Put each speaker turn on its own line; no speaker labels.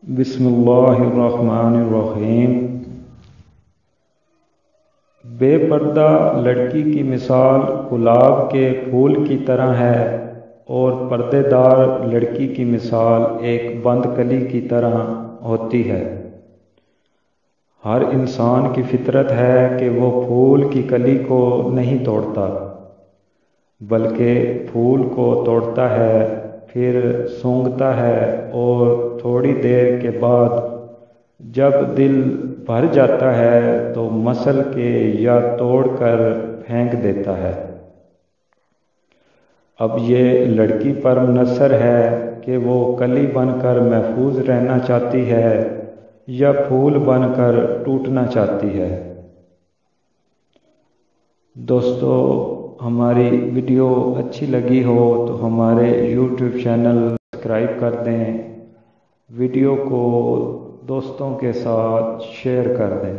بسم اللہ الرحمن الرحیم۔ بے پردہ لڑکی کی مثال گلاب کے پھول کی طرح ہے اور پردے دار لڑکی کی مثال ایک بند کلی کی طرح ہوتی ہے۔ ہر انسان کی فطرت ہے کہ وہ پھول کی کلی کو نہیں توڑتا بلکہ پھول کو توڑتا ہے، پھر سونگھتا ہے اور تھوڑی دیر کے بعد جب دل بھر جاتا ہے تو مسل کے یا توڑ کر پھینک دیتا ہے۔ اب یہ لڑکی پر منحصر ہے کہ وہ کلی بن کر محفوظ رہنا چاہتی ہے یا پھول بن کر ٹوٹنا چاہتی ہے۔ دوستو، ہماری ویڈیو اچھی لگی ہو تو ہمارے یوٹیوب چینل سبسکرائب کر دیں، ویڈیو کو دوستوں کے ساتھ شیئر کر دیں۔